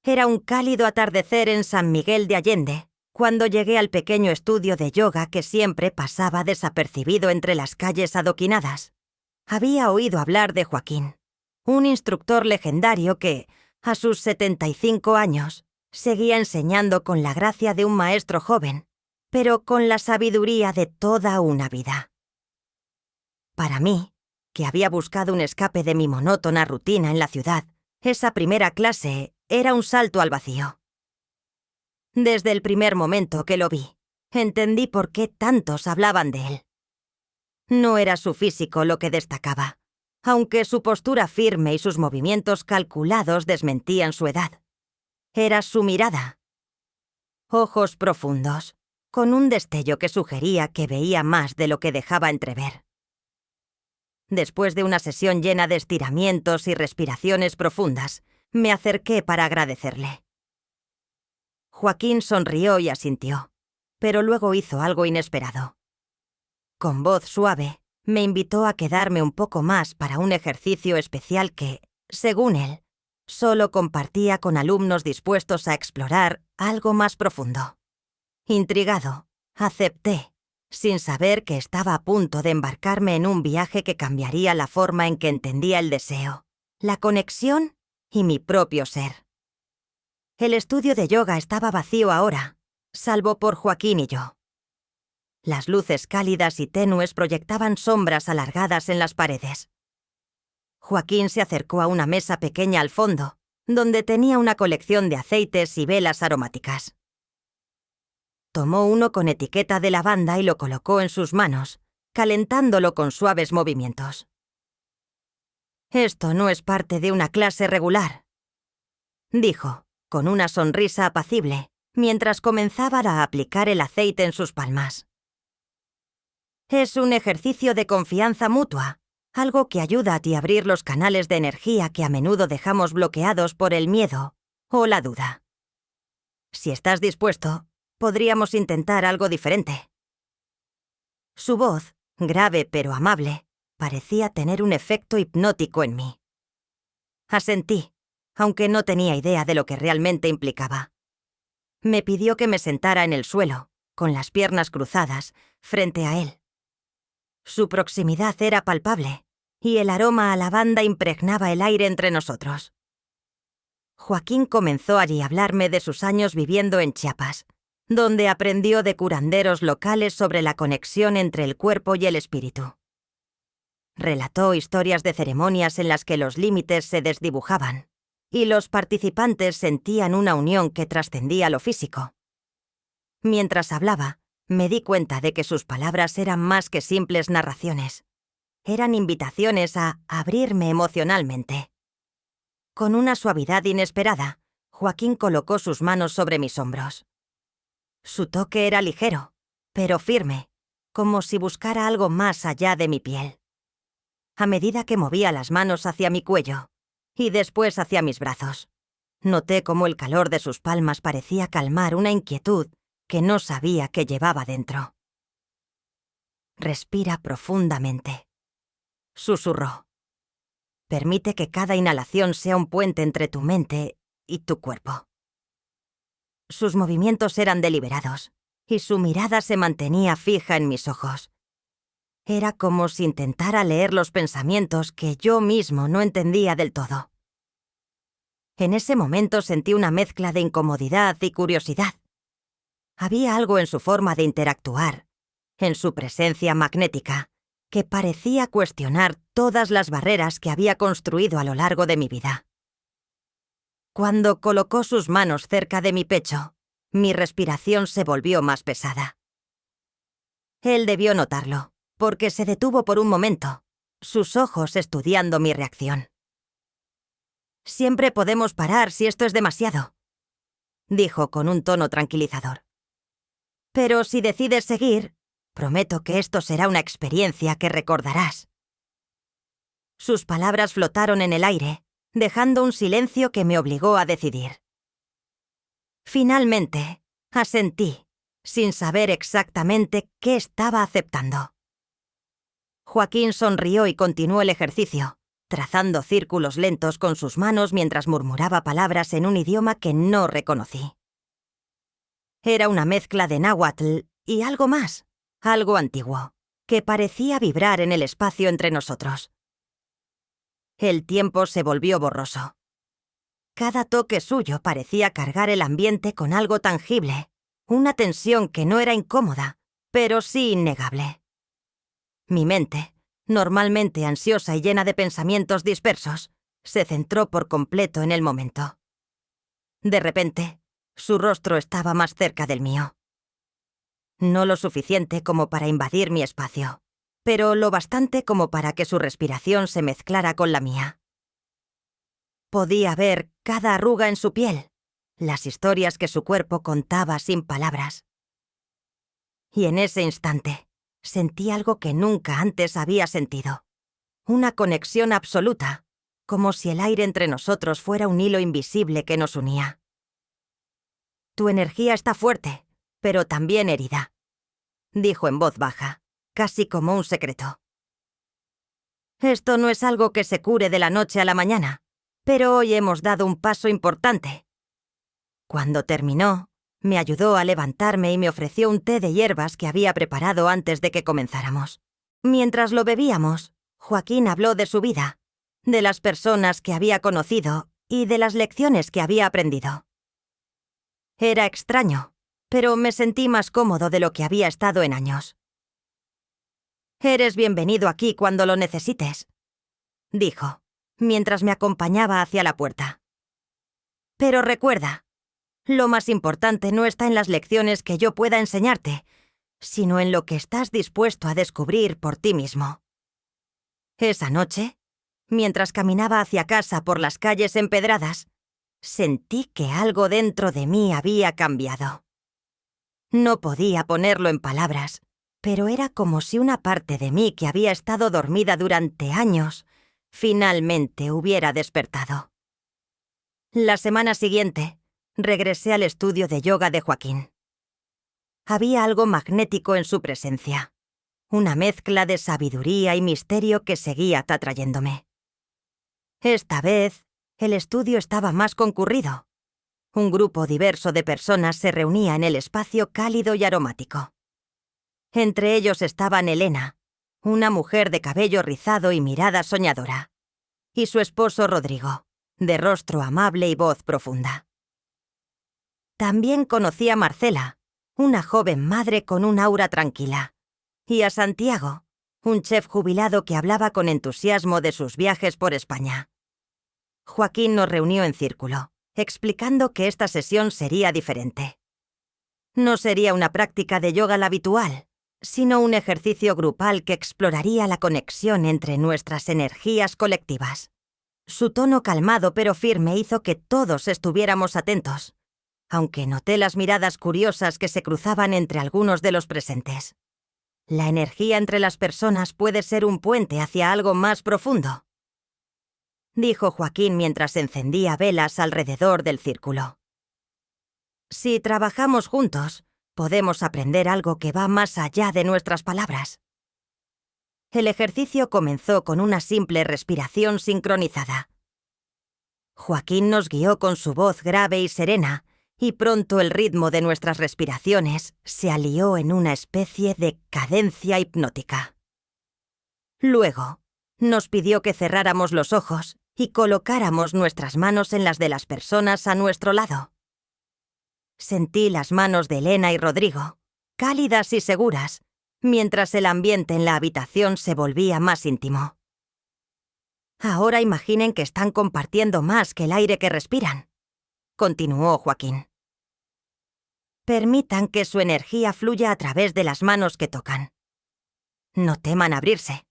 Era un cálido atardecer en San Miguel de Allende, cuando llegué al pequeño estudio de yoga que siempre pasaba desapercibido entre las calles adoquinadas. Había oído hablar de Joaquín, un instructor legendario que, a sus 75 años, seguía enseñando con la gracia de un maestro joven, pero con la sabiduría de toda una vida. Para mí, que había buscado un escape de mi monótona rutina en la ciudad, esa primera clase era un salto al vacío. Desde el primer momento que lo vi, entendí por qué tantos hablaban de él. No era su físico lo que destacaba, aunque su postura firme y sus movimientos calculados desmentían su edad. Era su mirada. Ojos profundos, con un destello que sugería que veía más de lo que dejaba entrever. Después de una sesión llena de estiramientos y respiraciones profundas, me acerqué para agradecerle. Joaquín sonrió y asintió, pero luego hizo algo inesperado. Con voz suave, me invitó a quedarme un poco más para un ejercicio especial que, según él, solo compartía con alumnos dispuestos a explorar algo más profundo. Intrigado, acepté, sin saber que estaba a punto de embarcarme en un viaje que cambiaría la forma en que entendía el deseo, la conexión y mi propio ser. El estudio de yoga estaba vacío ahora, salvo por Joaquín y yo. Las luces cálidas y tenues proyectaban sombras alargadas en las paredes. Joaquín se acercó a una mesa pequeña al fondo, donde tenía una colección de aceites y velas aromáticas. Tomó uno con etiqueta de lavanda y lo colocó en sus manos, calentándolo con suaves movimientos. «Esto no es parte de una clase regular», dijo, con una sonrisa apacible, mientras comenzaba a aplicar el aceite en sus palmas. «Es un ejercicio de confianza mutua, algo que ayuda a ti a abrir los canales de energía que a menudo dejamos bloqueados por el miedo o la duda. Si estás dispuesto, podríamos intentar algo diferente». Su voz, grave pero amable, parecía tener un efecto hipnótico en mí. Asentí, aunque no tenía idea de lo que realmente implicaba. Me pidió que me sentara en el suelo, con las piernas cruzadas, frente a él. Su proximidad era palpable, y el aroma a lavanda impregnaba el aire entre nosotros. Joaquín comenzó allí a hablarme de sus años viviendo en Chiapas, donde aprendió de curanderos locales sobre la conexión entre el cuerpo y el espíritu. Relató historias de ceremonias en las que los límites se desdibujaban, y los participantes sentían una unión que trascendía lo físico. Mientras hablaba, me di cuenta de que sus palabras eran más que simples narraciones. Eran invitaciones a abrirme emocionalmente. Con una suavidad inesperada, Joaquín colocó sus manos sobre mis hombros. Su toque era ligero, pero firme, como si buscara algo más allá de mi piel. A medida que movía las manos hacia mi cuello, y después hacia mis brazos, noté cómo el calor de sus palmas parecía calmar una inquietud que no sabía que llevaba dentro. «Respira profundamente», susurró. «Permite que cada inhalación sea un puente entre tu mente y tu cuerpo». Sus movimientos eran deliberados, y su mirada se mantenía fija en mis ojos. Era como si intentara leer los pensamientos que yo mismo no entendía del todo. En ese momento sentí una mezcla de incomodidad y curiosidad. Había algo en su forma de interactuar, en su presencia magnética, que parecía cuestionar todas las barreras que había construido a lo largo de mi vida. Cuando colocó sus manos cerca de mi pecho, mi respiración se volvió más pesada. Él debió notarlo, porque se detuvo por un momento, sus ojos estudiando mi reacción. «Siempre podemos parar si esto es demasiado», dijo con un tono tranquilizador. «Pero si decides seguir, prometo que esto será una experiencia que recordarás». Sus palabras flotaron en el aire, dejando un silencio que me obligó a decidir. Finalmente, asentí, sin saber exactamente qué estaba aceptando. Joaquín sonrió y continuó el ejercicio, trazando círculos lentos con sus manos mientras murmuraba palabras en un idioma que no reconocí. Era una mezcla de náhuatl y algo más, algo antiguo, que parecía vibrar en el espacio entre nosotros. El tiempo se volvió borroso. Cada toque suyo parecía cargar el ambiente con algo tangible, una tensión que no era incómoda, pero sí innegable. Mi mente, normalmente ansiosa y llena de pensamientos dispersos, se centró por completo en el momento. De repente, su rostro estaba más cerca del mío. No lo suficiente como para invadir mi espacio, pero lo bastante como para que su respiración se mezclara con la mía. Podía ver cada arruga en su piel, las historias que su cuerpo contaba sin palabras. Y en ese instante, sentí algo que nunca antes había sentido. Una conexión absoluta, como si el aire entre nosotros fuera un hilo invisible que nos unía. «Tu energía está fuerte, pero también herida», dijo en voz baja, casi como un secreto. «Esto no es algo que se cure de la noche a la mañana, pero hoy hemos dado un paso importante». Cuando terminó, me ayudó a levantarme y me ofreció un té de hierbas que había preparado antes de que comenzáramos. Mientras lo bebíamos, Joaquín habló de su vida, de las personas que había conocido y de las lecciones que había aprendido. Era extraño, pero me sentí más cómodo de lo que había estado en años. «Eres bienvenido aquí cuando lo necesites», dijo, mientras me acompañaba hacia la puerta. «Pero recuerda, lo más importante no está en las lecciones que yo pueda enseñarte, sino en lo que estás dispuesto a descubrir por ti mismo». Esa noche, mientras caminaba hacia casa por las calles empedradas, sentí que algo dentro de mí había cambiado. No podía ponerlo en palabras, pero era como si una parte de mí que había estado dormida durante años, finalmente hubiera despertado. La semana siguiente, regresé al estudio de yoga de Joaquín. Había algo magnético en su presencia, una mezcla de sabiduría y misterio que seguía atrayéndome. Esta vez, el estudio estaba más concurrido. Un grupo diverso de personas se reunía en el espacio cálido y aromático. Entre ellos estaban Elena, una mujer de cabello rizado y mirada soñadora, y su esposo Rodrigo, de rostro amable y voz profunda. También conocí a Marcela, una joven madre con un aura tranquila, y a Santiago, un chef jubilado que hablaba con entusiasmo de sus viajes por España. Joaquín nos reunió en círculo, explicando que esta sesión sería diferente. No sería una práctica de yoga la habitual, sino un ejercicio grupal que exploraría la conexión entre nuestras energías colectivas. Su tono calmado pero firme hizo que todos estuviéramos atentos, aunque noté las miradas curiosas que se cruzaban entre algunos de los presentes. La energía entre las personas puede ser un puente hacia algo más profundo, dijo Joaquín mientras encendía velas alrededor del círculo. Si trabajamos juntos, podemos aprender algo que va más allá de nuestras palabras. El ejercicio comenzó con una simple respiración sincronizada. Joaquín nos guió con su voz grave y serena, y pronto el ritmo de nuestras respiraciones se alió en una especie de cadencia hipnótica. Luego, nos pidió que cerráramos los ojos y colocáramos nuestras manos en las de las personas a nuestro lado. Sentí las manos de Elena y Rodrigo, cálidas y seguras, mientras el ambiente en la habitación se volvía más íntimo. Ahora imaginen que están compartiendo más que el aire que respiran, continuó Joaquín. Permitan que su energía fluya a través de las manos que tocan. No teman abrirse.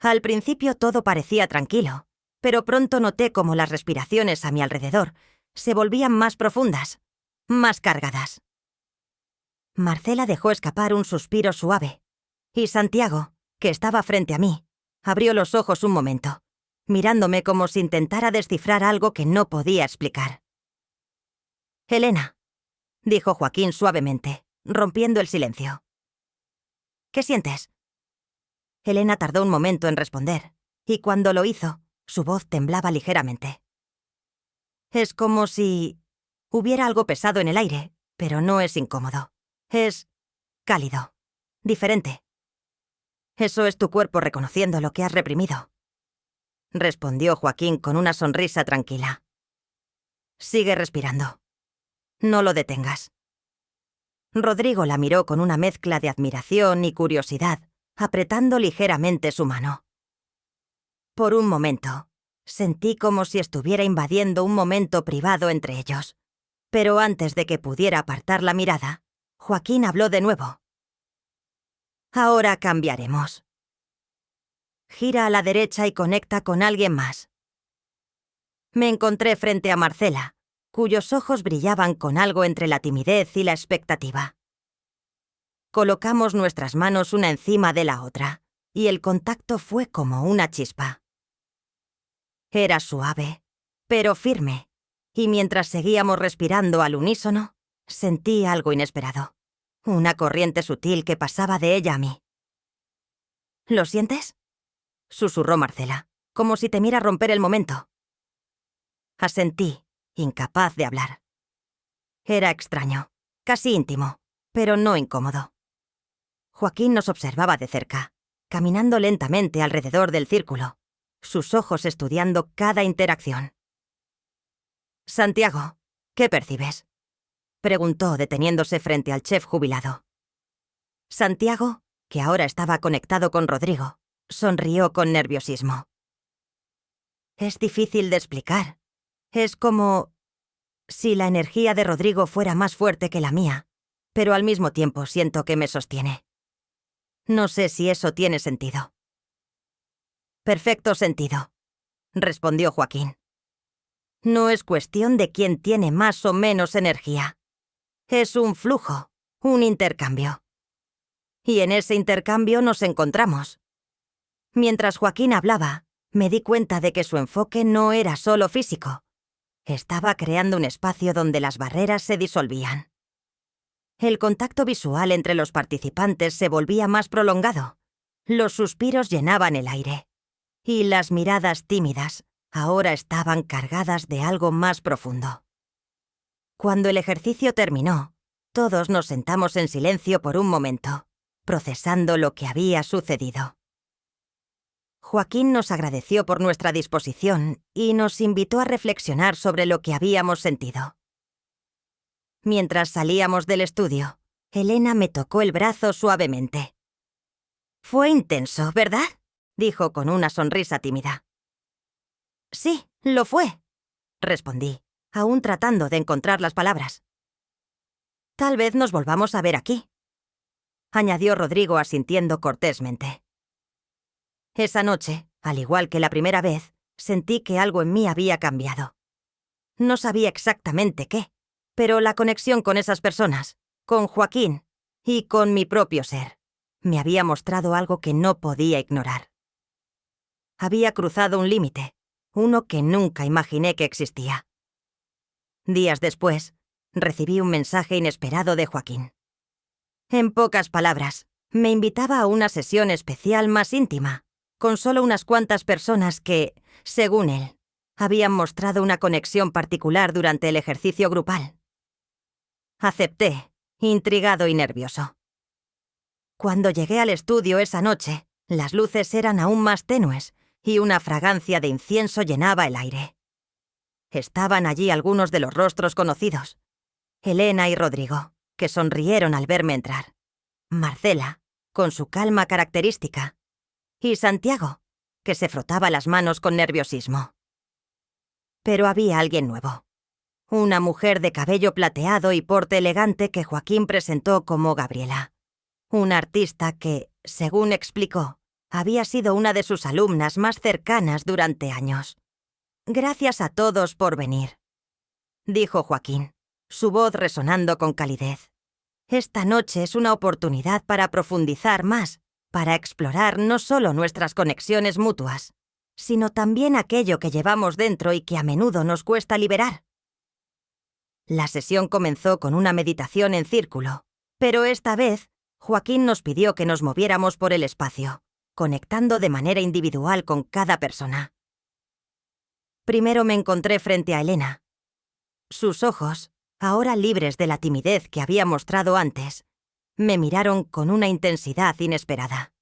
Al principio todo parecía tranquilo, pero pronto noté cómo las respiraciones a mi alrededor se volvían más profundas, más cargadas. Marcela dejó escapar un suspiro suave, y Santiago, que estaba frente a mí, abrió los ojos un momento, mirándome como si intentara descifrar algo que no podía explicar. «Elena», dijo Joaquín suavemente, rompiendo el silencio. «¿Qué sientes?» Elena tardó un momento en responder, y cuando lo hizo, su voz temblaba ligeramente. Es como si hubiera algo pesado en el aire, pero no es incómodo. Es cálido, diferente. Eso es tu cuerpo reconociendo lo que has reprimido, respondió Joaquín con una sonrisa tranquila. Sigue respirando. No lo detengas. Rodrigo la miró con una mezcla de admiración y curiosidad, apretando ligeramente su mano. Por un momento, sentí como si estuviera invadiendo un momento privado entre ellos. Pero antes de que pudiera apartar la mirada, Joaquín habló de nuevo. Ahora cambiaremos. Gira a la derecha y conecta con alguien más. Me encontré frente a Marcela, cuyos ojos brillaban con algo entre la timidez y la expectativa. Colocamos nuestras manos una encima de la otra, y el contacto fue como una chispa. Era suave, pero firme, y mientras seguíamos respirando al unísono, sentí algo inesperado. Una corriente sutil que pasaba de ella a mí. ¿Lo sientes?, susurró Marcela, como si temiera romper el momento. Asentí, incapaz de hablar. Era extraño, casi íntimo, pero no incómodo. Joaquín nos observaba de cerca, caminando lentamente alrededor del círculo, sus ojos estudiando cada interacción. «Santiago, ¿qué percibes?», preguntó deteniéndose frente al chef jubilado. Santiago, que ahora estaba conectado con Rodrigo, sonrió con nerviosismo. Es difícil de explicar. Es como si la energía de Rodrigo fuera más fuerte que la mía, pero al mismo tiempo siento que me sostiene. No sé si eso tiene sentido. Perfecto sentido, respondió Joaquín. No es cuestión de quién tiene más o menos energía. Es un flujo, un intercambio. Y en ese intercambio nos encontramos. Mientras Joaquín hablaba, me di cuenta de que su enfoque no era solo físico. Estaba creando un espacio donde las barreras se disolvían. El contacto visual entre los participantes se volvía más prolongado. Los suspiros llenaban el aire. Y las miradas tímidas ahora estaban cargadas de algo más profundo. Cuando el ejercicio terminó, todos nos sentamos en silencio por un momento, procesando lo que había sucedido. Joaquín nos agradeció por nuestra disposición y nos invitó a reflexionar sobre lo que habíamos sentido. Mientras salíamos del estudio, Elena me tocó el brazo suavemente. «Fue intenso, ¿verdad?», dijo con una sonrisa tímida. «Sí, lo fue», respondí, aún tratando de encontrar las palabras. «Tal vez nos volvamos a ver aquí», añadió Rodrigo asintiendo cortésmente. Esa noche, al igual que la primera vez, sentí que algo en mí había cambiado. No sabía exactamente qué, pero la conexión con esas personas, con Joaquín y con mi propio ser, me había mostrado algo que no podía ignorar. Había cruzado un límite, uno que nunca imaginé que existía. Días después, recibí un mensaje inesperado de Joaquín. En pocas palabras, me invitaba a una sesión especial más íntima, con solo unas cuantas personas que, según él, habían mostrado una conexión particular durante el ejercicio grupal. Acepté, intrigado y nervioso. Cuando llegué al estudio esa noche, las luces eran aún más tenues y una fragancia de incienso llenaba el aire. Estaban allí algunos de los rostros conocidos. Elena y Rodrigo, que sonrieron al verme entrar. Marcela, con su calma característica. Y Santiago, que se frotaba las manos con nerviosismo. Pero había alguien nuevo. Una mujer de cabello plateado y porte elegante que Joaquín presentó como Gabriela. Una artista que, según explicó, había sido una de sus alumnas más cercanas durante años. «Gracias a todos por venir», dijo Joaquín, su voz resonando con calidez. «Esta noche es una oportunidad para profundizar más, para explorar no solo nuestras conexiones mutuas, sino también aquello que llevamos dentro y que a menudo nos cuesta liberar». La sesión comenzó con una meditación en círculo, pero esta vez Joaquín nos pidió que nos moviéramos por el espacio, conectando de manera individual con cada persona. Primero me encontré frente a Elena. Sus ojos, ahora libres de la timidez que había mostrado antes, me miraron con una intensidad inesperada.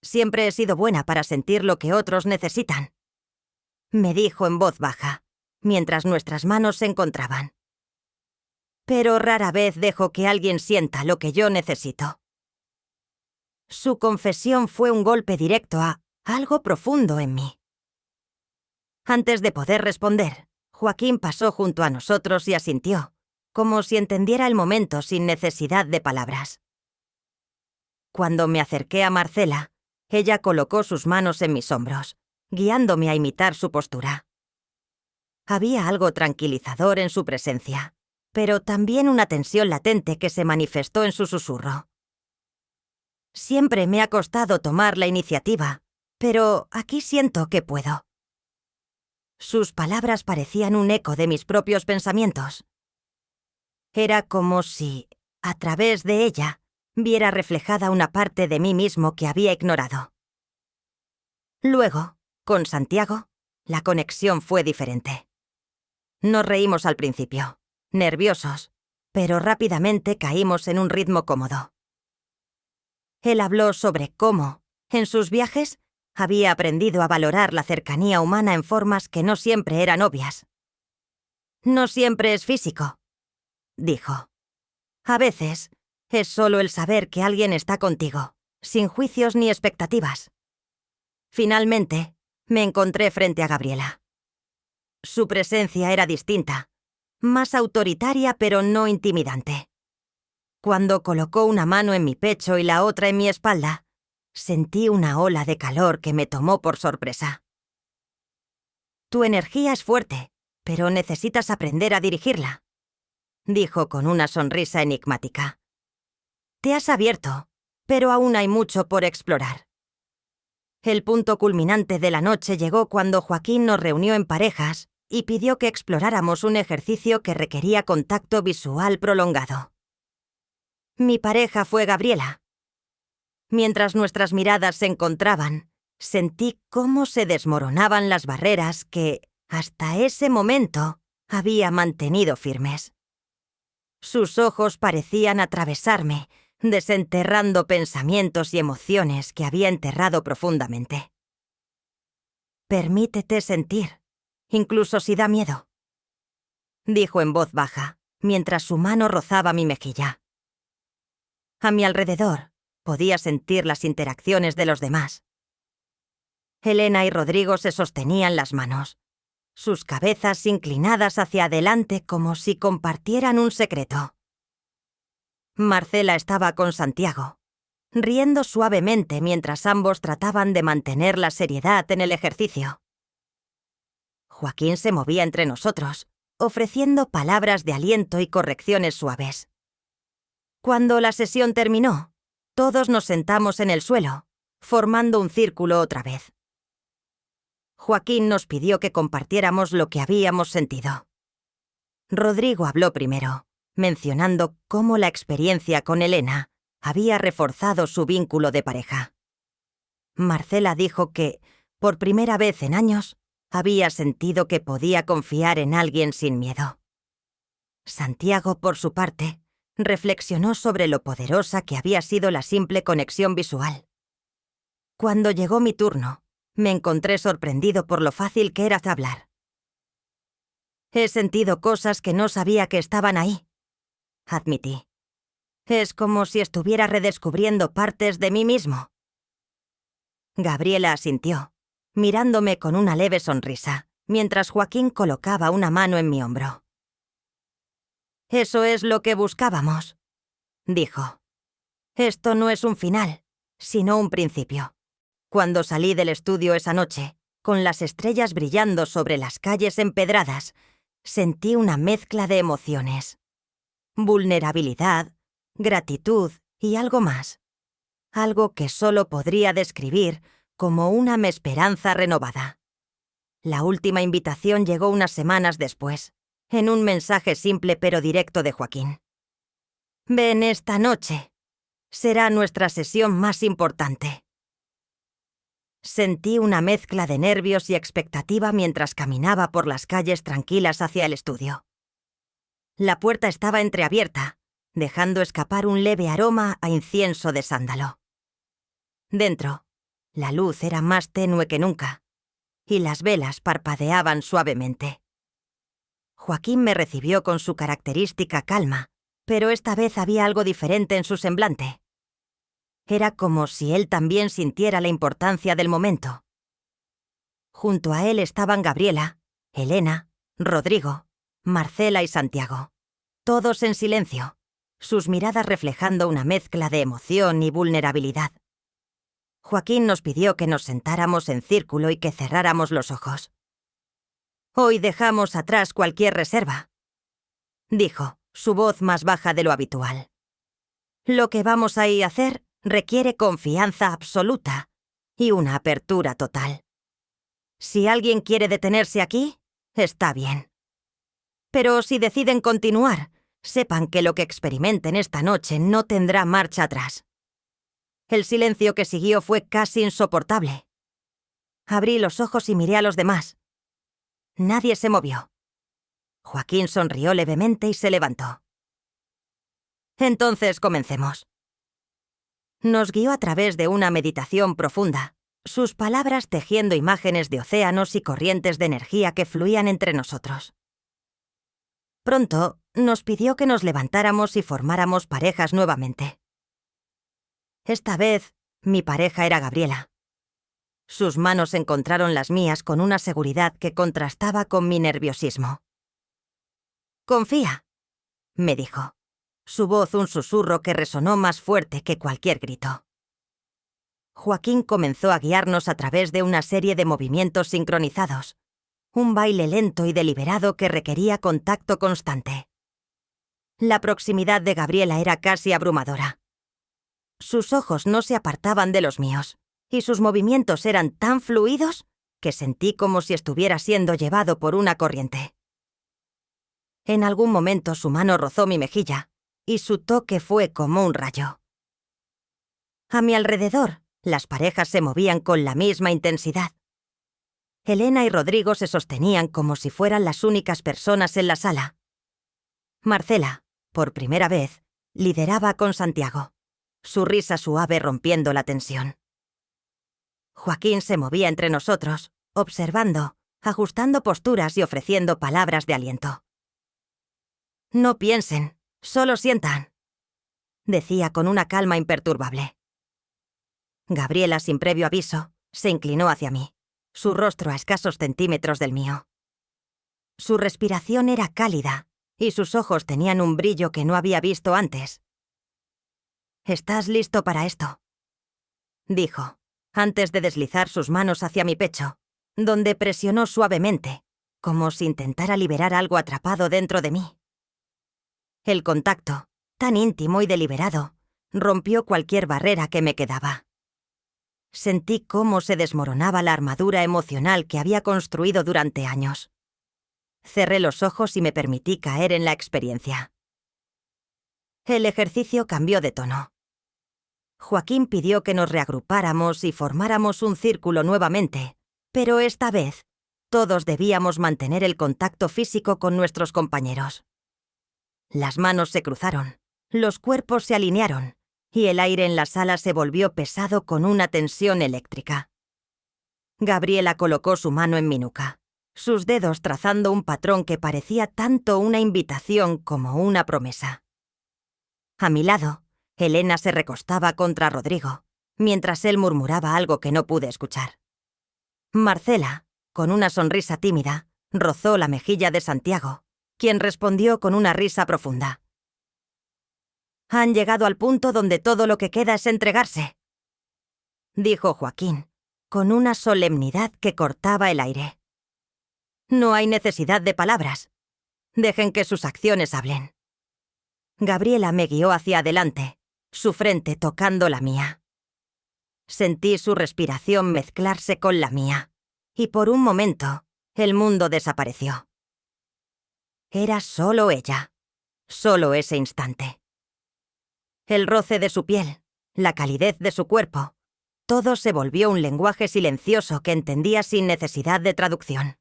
Siempre he sido buena para sentir lo que otros necesitan, me dijo en voz baja, mientras nuestras manos se encontraban. Pero rara vez dejo que alguien sienta lo que yo necesito. Su confesión fue un golpe directo a algo profundo en mí. Antes de poder responder, Joaquín pasó junto a nosotros y asintió, como si entendiera el momento sin necesidad de palabras. Cuando me acerqué a Marcela, ella colocó sus manos en mis hombros, guiándome a imitar su postura. Había algo tranquilizador en su presencia, pero también una tensión latente que se manifestó en su susurro. Siempre me ha costado tomar la iniciativa, pero aquí siento que puedo. Sus palabras parecían un eco de mis propios pensamientos. Era como si, a través de ella, viera reflejada una parte de mí mismo que había ignorado. Luego, con Santiago, la conexión fue diferente. Nos reímos al principio, nerviosos, pero rápidamente caímos en un ritmo cómodo. Él habló sobre cómo, en sus viajes, había aprendido a valorar la cercanía humana en formas que no siempre eran obvias. No siempre es físico, dijo. A veces, es solo el saber que alguien está contigo, sin juicios ni expectativas. Finalmente, me encontré frente a Gabriela. Su presencia era distinta, más autoritaria pero no intimidante. Cuando colocó una mano en mi pecho y la otra en mi espalda, sentí una ola de calor que me tomó por sorpresa. Tu energía es fuerte, pero necesitas aprender a dirigirla, dijo con una sonrisa enigmática. Te has abierto, pero aún hay mucho por explorar. El punto culminante de la noche llegó cuando Joaquín nos reunió en parejas y pidió que exploráramos un ejercicio que requería contacto visual prolongado. Mi pareja fue Gabriela. Mientras nuestras miradas se encontraban, sentí cómo se desmoronaban las barreras que, hasta ese momento, había mantenido firmes. Sus ojos parecían atravesarme, desenterrando pensamientos y emociones que había enterrado profundamente. Permítete sentir, incluso si da miedo, dijo en voz baja, mientras su mano rozaba mi mejilla. A mi alrededor, podía sentir las interacciones de los demás. Elena y Rodrigo se sostenían las manos, sus cabezas inclinadas hacia adelante como si compartieran un secreto. Marcela estaba con Santiago, riendo suavemente mientras ambos trataban de mantener la seriedad en el ejercicio. Joaquín se movía entre nosotros, ofreciendo palabras de aliento y correcciones suaves. Cuando la sesión terminó, todos nos sentamos en el suelo, formando un círculo otra vez. Joaquín nos pidió que compartiéramos lo que habíamos sentido. Rodrigo habló primero, mencionando cómo la experiencia con Elena había reforzado su vínculo de pareja. Marcela dijo que, por primera vez en años, había sentido que podía confiar en alguien sin miedo. Santiago, por su parte, reflexionó sobre lo poderosa que había sido la simple conexión visual. Cuando llegó mi turno, me encontré sorprendido por lo fácil que era hablar. He sentido cosas que no sabía que estaban ahí, admití. Es como si estuviera redescubriendo partes de mí mismo. Gabriela asintió, mirándome con una leve sonrisa, mientras Joaquín colocaba una mano en mi hombro. Eso es lo que buscábamos, dijo. Esto no es un final, sino un principio. Cuando salí del estudio esa noche, con las estrellas brillando sobre las calles empedradas, sentí una mezcla de emociones. Vulnerabilidad, gratitud y algo más. Algo que solo podría describir como una esperanza renovada. La última invitación llegó unas semanas después, en un mensaje simple pero directo de Joaquín. Ven esta noche. Será nuestra sesión más importante. Sentí una mezcla de nervios y expectativa mientras caminaba por las calles tranquilas hacia el estudio. La puerta estaba entreabierta, dejando escapar un leve aroma a incienso de sándalo. Dentro, la luz era más tenue que nunca, y las velas parpadeaban suavemente. Joaquín me recibió con su característica calma, pero esta vez había algo diferente en su semblante. Era como si él también sintiera la importancia del momento. Junto a él estaban Gabriela, Elena, Rodrigo, Marcela y Santiago, todos en silencio, sus miradas reflejando una mezcla de emoción y vulnerabilidad. Joaquín nos pidió que nos sentáramos en círculo y que cerráramos los ojos. «Hoy dejamos atrás cualquier reserva», dijo, su voz más baja de lo habitual. «Lo que vamos a ir a hacer requiere confianza absoluta y una apertura total. Si alguien quiere detenerse aquí, está bien. Pero si deciden continuar, sepan que lo que experimenten esta noche no tendrá marcha atrás». El silencio que siguió fue casi insoportable. Abrí los ojos y miré a los demás. Nadie se movió. Joaquín sonrió levemente y se levantó. «Entonces comencemos». Nos guió a través de una meditación profunda, sus palabras tejiendo imágenes de océanos y corrientes de energía que fluían entre nosotros. Pronto nos pidió que nos levantáramos y formáramos parejas nuevamente. Esta vez, mi pareja era Gabriela. Sus manos encontraron las mías con una seguridad que contrastaba con mi nerviosismo. «Confía», me dijo. Su voz un susurro que resonó más fuerte que cualquier grito. Joaquín comenzó a guiarnos a través de una serie de movimientos sincronizados, un baile lento y deliberado que requería contacto constante. La proximidad de Gabriela era casi abrumadora. Sus ojos no se apartaban de los míos, y sus movimientos eran tan fluidos que sentí como si estuviera siendo llevado por una corriente. En algún momento su mano rozó mi mejilla, y su toque fue como un rayo. A mi alrededor, las parejas se movían con la misma intensidad. Elena y Rodrigo se sostenían como si fueran las únicas personas en la sala. Marcela, por primera vez, lideraba con Santiago, su risa suave rompiendo la tensión. Joaquín se movía entre nosotros, observando, ajustando posturas y ofreciendo palabras de aliento. «No piensen, solo sientan», decía con una calma imperturbable. Gabriela, sin previo aviso, se inclinó hacia mí, su rostro a escasos centímetros del mío. Su respiración era cálida y sus ojos tenían un brillo que no había visto antes. «¿Estás listo para esto?», dijo, antes de deslizar sus manos hacia mi pecho, donde presionó suavemente, como si intentara liberar algo atrapado dentro de mí. El contacto, tan íntimo y deliberado, rompió cualquier barrera que me quedaba. Sentí cómo se desmoronaba la armadura emocional que había construido durante años. Cerré los ojos y me permití caer en la experiencia. El ejercicio cambió de tono. Joaquín pidió que nos reagrupáramos y formáramos un círculo nuevamente, pero esta vez todos debíamos mantener el contacto físico con nuestros compañeros. Las manos se cruzaron, los cuerpos se alinearon, y el aire en la sala se volvió pesado con una tensión eléctrica. Gabriela colocó su mano en mi nuca, sus dedos trazando un patrón que parecía tanto una invitación como una promesa. A mi lado, Elena se recostaba contra Rodrigo, mientras él murmuraba algo que no pude escuchar. Marcela, con una sonrisa tímida, rozó la mejilla de Santiago, quien respondió con una risa profunda. «Han llegado al punto donde todo lo que queda es entregarse», dijo Joaquín, con una solemnidad que cortaba el aire. «No hay necesidad de palabras. Dejen que sus acciones hablen». Gabriela me guió hacia adelante, su frente tocando la mía. Sentí su respiración mezclarse con la mía, y por un momento, el mundo desapareció. Era solo ella, solo ese instante. El roce de su piel, la calidez de su cuerpo, todo se volvió un lenguaje silencioso que entendía sin necesidad de traducción.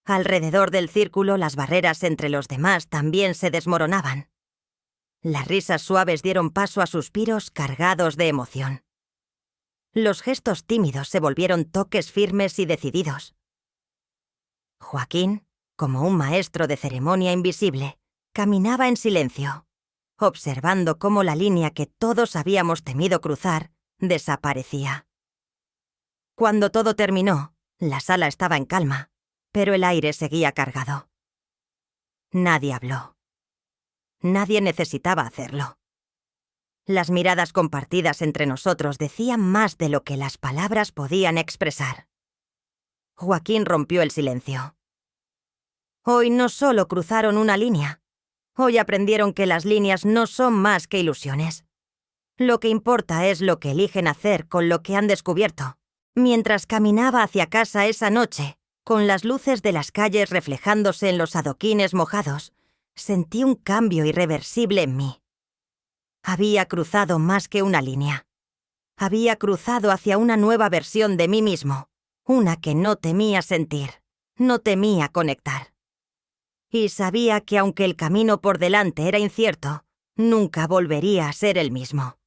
Alrededor del círculo, las barreras entre los demás también se desmoronaban. Las risas suaves dieron paso a suspiros cargados de emoción. Los gestos tímidos se volvieron toques firmes y decididos. Joaquín, como un maestro de ceremonia invisible, caminaba en silencio, observando cómo la línea que todos habíamos temido cruzar desaparecía. Cuando todo terminó, la sala estaba en calma, pero el aire seguía cargado. Nadie habló. Nadie necesitaba hacerlo. Las miradas compartidas entre nosotros decían más de lo que las palabras podían expresar. Joaquín rompió el silencio. Hoy no solo cruzaron una línea. Hoy aprendieron que las líneas no son más que ilusiones. Lo que importa es lo que eligen hacer con lo que han descubierto. Mientras caminaba hacia casa esa noche, con las luces de las calles reflejándose en los adoquines mojados, sentí un cambio irreversible en mí. Había cruzado más que una línea. Había cruzado hacia una nueva versión de mí mismo, una que no temía sentir, no temía conectar. Y sabía que aunque el camino por delante era incierto, nunca volvería a ser el mismo.